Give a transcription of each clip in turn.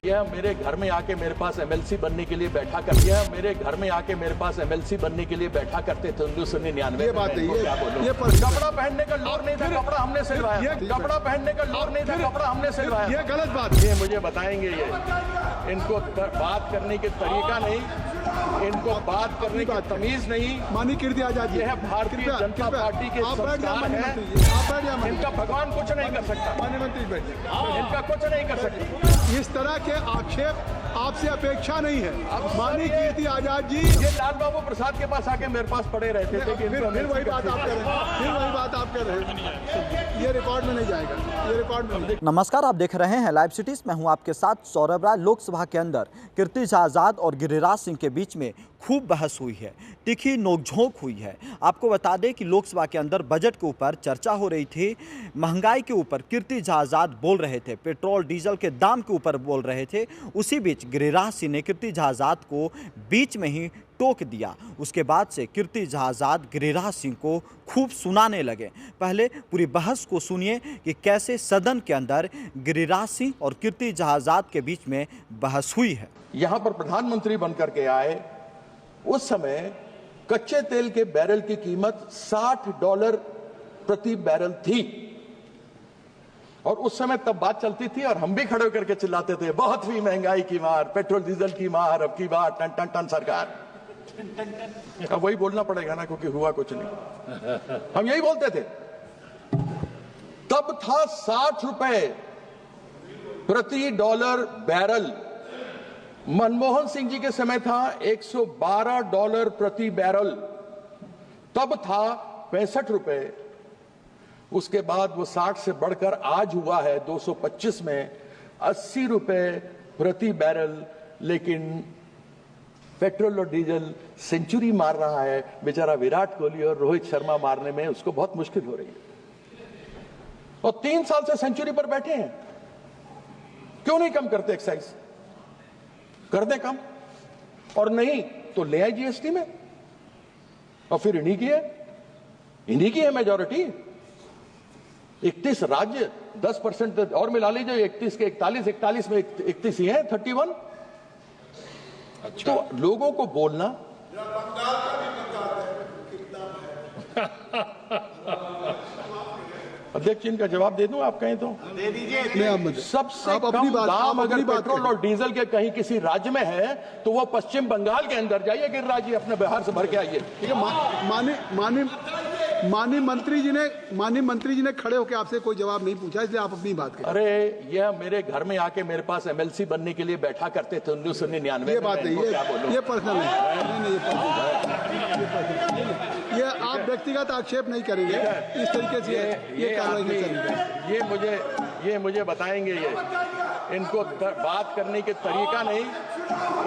यह मेरे घर में आके मेरे पास एमएलसी बनने के लिए बैठा कर यह मेरे घर में आके मेरे पास एमएलसी बनने के लिए बैठा करते थे 1999 ये बात है, ये कपड़ा पहनने का लोर नहीं था, कपड़ा हमने सिलवाया। कपड़ा पहनने का लोर नहीं था, कपड़ा हमने सिलवाया। ये गलत बात। ये मुझे बताएंगे, ये इनको बात करने के तरीका नहीं, इनको बात करने की तमीज नहीं। माननीय कीर्ति आजाद, यह भारतीय जनता पार्टी के संस्कार हैं। इनका भगवान कुछ नहीं कर सकता, माननीय मंत्री बैठे, इनका कुछ नहीं कर सकता। इस तरह के आक्षेप आपसे अपेक्षा नहीं है। माननीय कीर्ति आजाद जी, ये लाल बाबू प्रसाद के पास आके मेरे पास पड़े रहते थे कि फिर वही बात आप कर रहे हैं, फिर वही बात आप कर रहे हैं। ये रिकॉर्ड में नहीं जाएगा, ये रिकॉर्ड में। नमस्कार, आप देख रहे हैं लाइव सिटीज। मैं हूं आपके साथ सौरभ राय। लोकसभा के अंदर कीर्ति आजाद और गिरिराज सिंह के बीच में खूब बहस हुई है, तीखी नोकझोंक हुई है। आपको बता दें कि लोकसभा के अंदर बजट के ऊपर चर्चा हो रही थी, महंगाई के ऊपर कीर्ति आजाद बोल रहे थे, पेट्रोल डीजल के दाम के ऊपर बोल रहे थे। उसी बीच गिरिराज सिंह ने कीर्ति आजाद को बीच में ही टोक दिया। उसके बाद से कीर्ति आजाद गिरिराज सिंह को खूब सुनाने लगे। पहले पूरी बहस को सुनिए कि कैसे सदन के अंदर गिरिराज सिंह और कीर्ति आजाद के बीच में बहस हुई है। यहां पर प्रधानमंत्री बनकर के आए, उस समय कच्चे तेल के बैरल की कीमत $60 प्रति बैरल थी, और उस समय तब बात चलती थी और हम भी खड़े होकर के चिल्लाते थे, बहुत हुई महंगाई की मार, पेट्रोल डीजल की मार, अब की बार टन टन टन सरकार। अब वही बोलना पड़ेगा ना, क्योंकि हुआ कुछ नहीं। हम यही बोलते थे। तब था $60 प्रति डॉलर बैरल। मनमोहन सिंह जी के समय था $112 प्रति बैरल। तब था $65। उसके बाद वो 60 से बढ़कर आज हुआ है 225 में $80 प्रति बैरल। लेकिन पेट्रोल और डीजल सेंचुरी मार रहा है। बेचारा विराट कोहली और रोहित शर्मा मारने में उसको बहुत मुश्किल हो रही है, और 3 साल से सेंचुरी पर बैठे हैं। क्यों नहीं कम करते एक्साइज? कर दे कम, और नहीं तो ले आए जीएसटी में, और फिर इन्हीं की है मेजॉरिटी। 31 राज्य 10% और मिला लीजिए, 31 के 41 में 31 ही है, 31। अच्छा। तो लोगों को बोलना अध्यक्ष, इनका जवाब दे दूं? आप कहें तो दे दीजिए। सबसे कम दाम अगर पेट्रोल और डीजल के कहीं किसी राज्य में है तो वो पश्चिम बंगाल के अंदर जाइए, गिरिराज जी अपने बिहार से भर के आइए। ठीक है, माननीय मंत्री जी ने खड़े होकर आपसे कोई जवाब नहीं पूछा, इसलिए आप अपनी बात करें। अरे यह मेरे घर में आके मेरे पास एमएलसी बनने के लिए बैठा करते थे 1999। ये बात है, ये पर्सनल है, ये आप व्यक्तिगत आक्षेप नहीं करेंगे इस तरीके से, ये कार्रवाई नहीं करेंगे। ये मुझे बताएंगे, ये इनको बात करने के तरीका नहीं,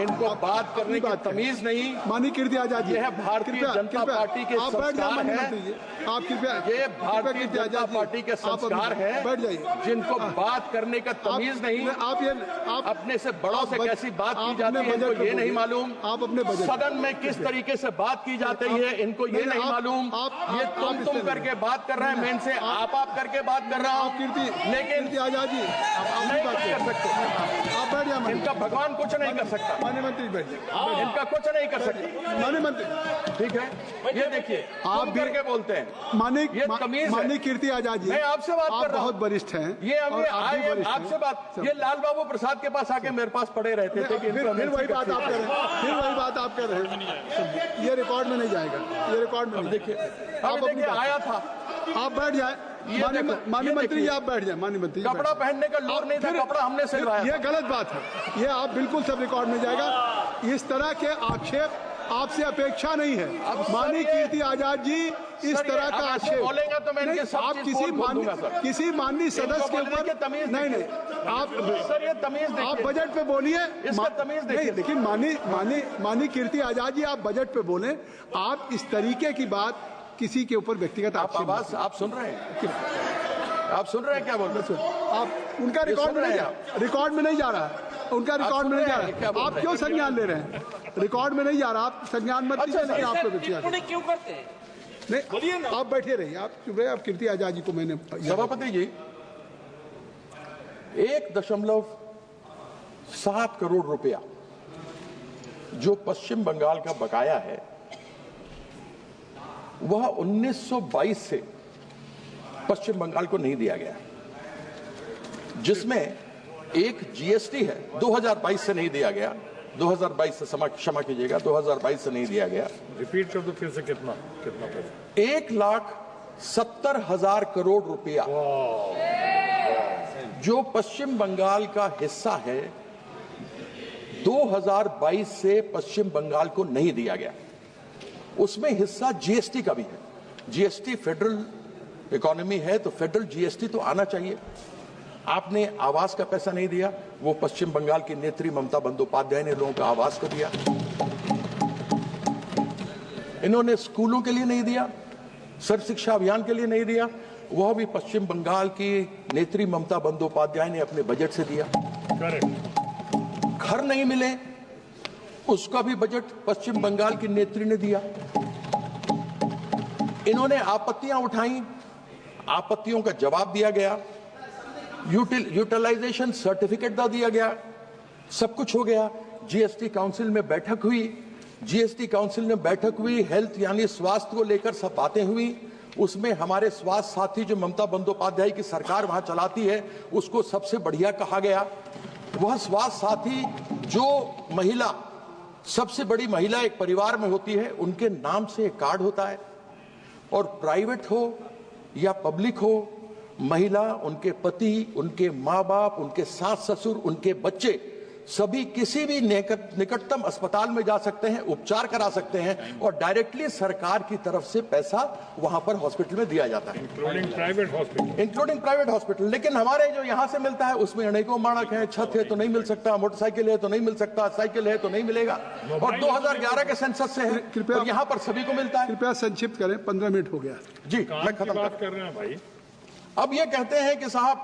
इनको बात करने की तमीज नहीं। माननीय कीर्ति आजाद जी, यह भारतीय जनता पार्टी के संस्कार हैं। आप कृपया, ये भारतीय जनता पार्टी के संस्कार हैं, बैठ जाइए, जिनको बात करने का तमीज नहीं। आप अपने से बड़ों से कैसी बात की जाती है इनको ये नहीं मालूम। आप अपने सदन में किस तरीके से बात की जाती है इनको ये नहीं मालूम। ये तुम करके बात कर रहे हैं, मैं इनसे आप करके बात कर रहा हूँ। लेकिन आजाद जी नहीं कर सकते, आप बैठ जाइए। इनका भगवान कुछ नहीं कर सकता, माननीय मंत्री बैठ जाइए। इनका कुछ नहीं कर सकता, माननीय मंत्री। ठीक है, ये देखिए आप करके बोलते हैं। माननीय कीर्ति आजाद जी, मैं आपसे बात कर रहा हूं, बहुत वरिष्ठ हैं। ये आपसे बात, ये लाल बाबू प्रसाद के पास आके मेरे पास पड़े रहते थे कि फिर वही बात आप कर रहे हैं, फिर वही बात आप कर रहे हैं। ये रिकॉर्ड में नहीं जाएगा, ये रिकॉर्ड में। देखिए आया था, आप बैठ जाए। माननीय मंत्री जी आप बैठ जाए। माननीय मंत्री, कपड़ा पहनने का लोर नहीं था, कपड़ा हमने सिलवाया। ये गलत बात है, ये आप बिल्कुल सब रिकॉर्ड में जाएगा। इस तरह के आक्षेप आपसे अपेक्षा नहीं है। माननीय कीर्ति आजाद जी, इस तरह का आक्षेप बोलेंगे तो मैं आप किसी माननीय सदस्य के ऊपर नहीं, आप सर ये तमीज आप बजट पे बोलिए, इसका तमीज देखिए। लेकिन माननीय कीर्ति आजाद जी आप बजट पे बोले, आप इस तरीके की बात किसी के ऊपर व्यक्तिगत आक्षेप। आप सुन रहे हैं? आप सुन रहे हैं क्या बोल रहे हैं? आप उनका रिकॉर्ड में नहीं जा रहा है, उनका रिकॉर्ड में नहीं जा रहा है। आप क्यों संज्ञान ले रहे हैं? रिकॉर्ड में नहीं जा रहा, आप संज्ञान मत लीजिए। लेकिन आपको क्यों करते हैं? नहीं, आप बैठे रहिए, आप चुप रहे। आप कीर्ति आजाद जी को मैंने सभापति जी 1 7 करोड़ रुपया जो पश्चिम बंगाल का बकाया है वह 1922 से पश्चिम बंगाल को नहीं दिया गया, जिसमें एक जीएसटी है 2022 से नहीं दिया गया, 2022 से क्षमा कीजिएगा 2022 से नहीं दिया गया। रिपीट कर दो फिर से, कितना पैसा? 1,70,000 करोड़ रुपया जो पश्चिम बंगाल का हिस्सा है 2022 से पश्चिम बंगाल को नहीं दिया गया। उसमें हिस्सा जीएसटी का भी है। जीएसटी फेडरल इकोनॉमी है तो फेडरल जीएसटी तो आना चाहिए। आपने आवास का पैसा नहीं दिया, वो पश्चिम बंगाल की नेत्री ममता बंदोपाध्याय ने लोगों का आवास को दिया। इन्होंने स्कूलों के लिए नहीं दिया, सर्व शिक्षा अभियान के लिए नहीं दिया, वह भी पश्चिम बंगाल की नेत्री ममता बंदोपाध्याय ने अपने बजट से दिया। घर नहीं मिले, उसका भी बजट पश्चिम बंगाल की नेत्री ने दिया। इन्होंने आपत्तियां उठाई, आपत्तियों का जवाब दिया गया, यूटिलाइजेशन सर्टिफिकेट दे दिया गया, सब कुछ हो गया। जीएसटी काउंसिल में बैठक हुई, जीएसटी काउंसिल में बैठक हुई, हेल्थ यानी स्वास्थ्य को लेकर सब बातें हुई। उसमें हमारे स्वास्थ्य साथी जो ममता बंदोपाध्याय की सरकार वहां चलाती है उसको सबसे बढ़िया कहा गया। वह स्वास्थ्य साथी जो महिला सबसे बड़ी महिला एक परिवार में होती है, उनके नाम से एक कार्ड होता है, और प्राइवेट हो या पब्लिक हो, महिला, उनके पति, उनके माँ बाप, उनके सास ससुर, उनके बच्चे सभी किसी भी निकटतम अस्पताल में जा सकते हैं, उपचार करा सकते हैं, और डायरेक्टली सरकार की तरफ से पैसा वहां पर हॉस्पिटल में दिया जाता है, इंक्लूडिंग प्राइवेट हॉस्पिटल। लेकिन हमारे जो यहां से मिलता है उसमें अनेकों मानक हैं, छत है तो नहीं मिल सकता, मोटरसाइकिल है तो नहीं मिल सकता, साइकिल है तो नहीं मिलेगा, और 2011 के सेंसस से है, कृपया यहाँ पर सभी को मिलता है। कृपया संक्षिप्त करें, 15 मिनट हो गया जी, मैं खत्म कर रहे हैं भाई। अब ये कहते हैं कि साहब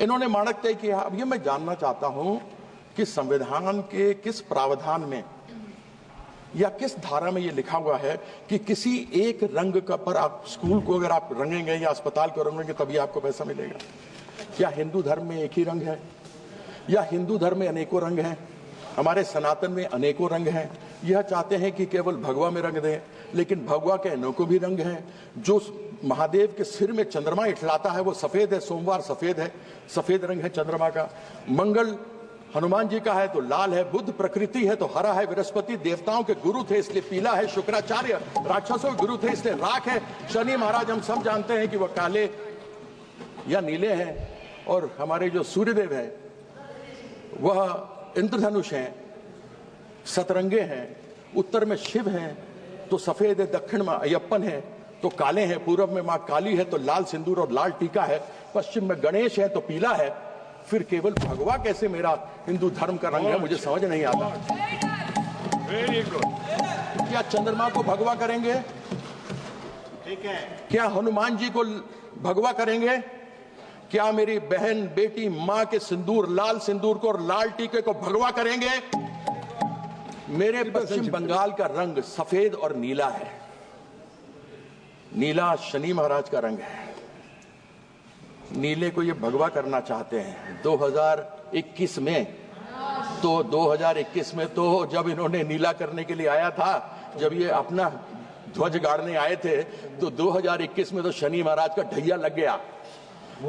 इन्होंने मानक तय किया। अब ये मैं जानना चाहता हूं कि संविधान के किस प्रावधान में या किस धारा में ये लिखा हुआ है कि किसी एक रंग का पर आप स्कूल को अगर आप रंगेंगे या अस्पताल को रंगेंगे तभी आपको पैसा मिलेगा? क्या हिंदू धर्म में एक ही रंग है, या हिंदू धर्म में अनेकों रंग हैं? हमारे सनातन में अनेकों रंग हैं। यह चाहते हैं कि केवल भगवा में रंग दें, लेकिन भगवा के अनेकों भी रंग हैं। जो महादेव के सिर में चंद्रमा इठलाता है वो सफेद है, सोमवार सफेद है, सफेद रंग है चंद्रमा का। मंगल हनुमान जी का है तो लाल है, बुद्ध प्रकृति है तो हरा है, बृहस्पति देवताओं के गुरु थे इसलिए पीला है, शुक्राचार्य राक्षसों के गुरु थे इसलिए राख है, शनि महाराज हम सब जानते हैं कि वह काले या नीले हैं, और हमारे जो सूर्यदेव हैं वह इंद्रधनुष हैं, सतरंगे हैं, उत्तर में शिव हैं तो सफेद है, दक्षिण में अयप्पन है तो काले हैं, पूर्व में मां काली है तो लाल सिंदूर और लाल टीका है, पश्चिम में गणेश है तो पीला है। फिर केवल भगवा कैसे मेरा हिंदू धर्म का रंग है, मुझे समझ नहीं आता। Very good. क्या चंद्रमा को भगवा करेंगे? ठीक है। क्या हनुमान जी को भगवा करेंगे? क्या मेरी बहन, बेटी, मां के सिंदूर, लाल सिंदूर को और लाल टीके को भगवा करेंगे? मेरे पश्चिम बंगाल का रंग सफेद और नीला है। नीला शनि महाराज का रंग है। नीले को ये भगवा करना चाहते हैं 2021 में। तो 2021 में तो जब इन्होंने नीला करने के लिए आया था, जब ये अपना ध्वज गाड़ने आए थे, तो 2021 में तो शनि महाराज का ढैया लग गया।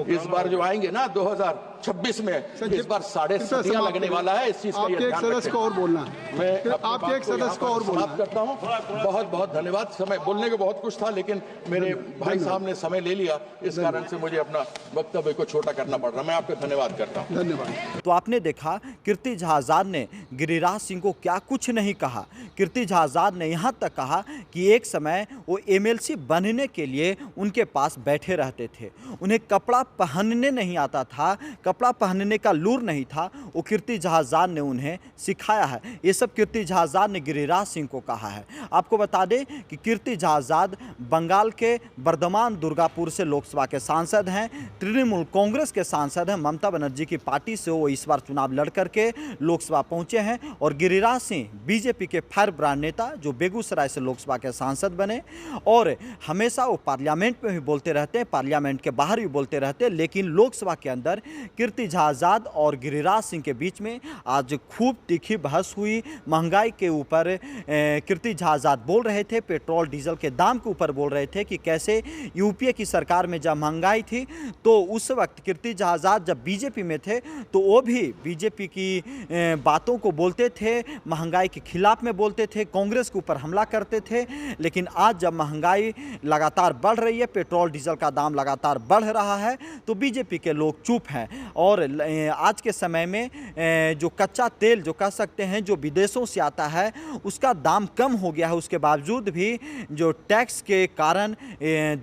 इस बार जो आएंगे ना 2026 में, इस बार 7.5 लगने वाला है। इस चीज का आपके एक सदस्य को और बोलना है। मैं आपके एक सदस्य को और बोलना समाप्त करता हूं। बहुत बहुत धन्यवाद। समय बोलने को बहुत कुछ था, लेकिन मेरे भाई साहब ने समय ले लिया, इस कारण से मुझे अपना वक्तव्य को छोटा करना पड़ रहा। मैं आपका धन्यवाद करता हूं। धन्यवाद। तो आपने देखा कीर्ति झा आजाद ने गिरिराज सिंह को क्या कुछ नहीं कहा। कीर्ति झा आजाद ने यहाँ तक कहा कि एक समय वो एमएलसी बनने के लिए उनके पास बैठे रहते थे, उन्हें कपड़ा पहनने नहीं आता था, कपड़ा पहनने का लूर नहीं था, वो कीर्ति झा आजाद ने उन्हें सिखाया है। ये सब कीर्ति झा आजाद ने गिरिराज सिंह को कहा है। आपको बता दें कि कीर्ति झा आजाद बंगाल के बर्धमान दुर्गापुर से लोकसभा के सांसद हैं, तृणमूल कांग्रेस के सांसद हैं। ममता बनर्जी की पार्टी से वो इस बार चुनाव लड़ करके लोकसभा पहुंचे हैं, और गिरिराज सिंह बीजेपी के फायर ब्रांड नेता जो बेगूसराय से लोकसभा के सांसद बने, और हमेशा वो पार्लियामेंट में भी बोलते रहते हैं, पार्लियामेंट के बाहर भी बोलते रहते हैं, लेकिन लोकसभा के अंदर कीर्ति झा आजाद और गिरिराज सिंह के बीच में आज खूब तीखी बहस हुई। महंगाई के ऊपर कीर्ति झा आजाद बोल रहे थे, पेट्रोल डीजल के दाम के ऊपर बोल रहे थे कि कैसे यूपीए की सरकार में जब महंगाई थी तो उस वक्त कीर्ति झा आजाद जब बीजेपी में थे तो वो भी बीजेपी की बातों को बोलते थे, महंगाई के खिलाफ में बोलते थे, कांग्रेस के ऊपर हमला करते थे। लेकिन आज जब महंगाई लगातार बढ़ रही है, पेट्रोल डीजल का दाम लगातार बढ़ रहा है, तो बीजेपी के लोग चुप हैं। और आज के समय में जो कच्चा तेल जो कह सकते हैं जो विदेशों से आता है उसका दाम कम हो गया है, उसके बावजूद भी जो टैक्स के कारण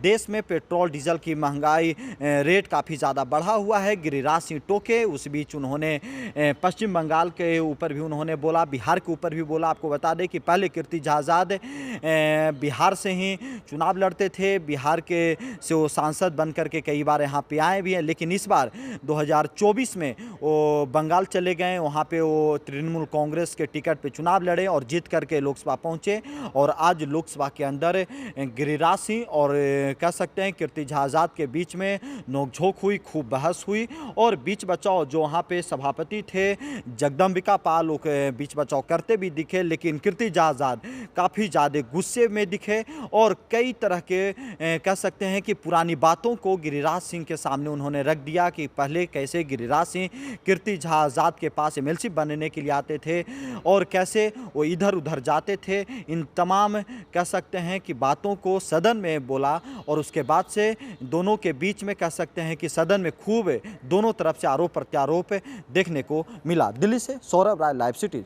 देश में पेट्रोल डीजल की महंगाई रेट काफ़ी ज़्यादा बढ़ा हुआ है। गिरिराज सिंह टोके, उस बीच उन्होंने पश्चिम बंगाल के ऊपर भी उन्होंने बोला, बिहार के ऊपर भी बोला। आपको बता दें कि पहले कीर्ति झा आजाद बिहार से ही चुनाव लड़ते थे, बिहार के से वो सांसद बन करके कई बार यहाँ पे आए भी हैं, लेकिन इस बार 2024 में वो बंगाल चले गए, वहाँ पे वो तृणमूल कांग्रेस के टिकट पे चुनाव लड़े और जीत करके लोकसभा पहुँचे। और आज लोकसभा के अंदर गिरिराज सिंह और कह सकते हैं कीर्ति झा आजाद के बीच में नोकझोंक हुई, खूब बहस हुई। और बीच बचाव जो वहाँ पे सभापति थे जगदम्बिका पाल, लोग बीच बचाव करते भी दिखे, लेकिन कीर्ति झा आजाद काफ़ी ज़्यादा गुस्से में दिखे और कई तरह के कह सकते हैं कि पुरानी बातों को गिरिराज सिंह के सामने उन्होंने रख दिया कि पहले कैसे गिरिराज सिंह कीर्ति झा आजाद के पास एमएलसी बनने के लिए आते थे और कैसे वो इधर उधर जाते थे। इन तमाम कह सकते हैं कि बातों को सदन में बोला और उसके बाद से दोनों के बीच में कह सकते हैं कि सदन में खूब दोनों तरफ से आरोप प्रत्यारोप देखने को मिला। दिल्ली से सौरभ राय, लाइव सिटी।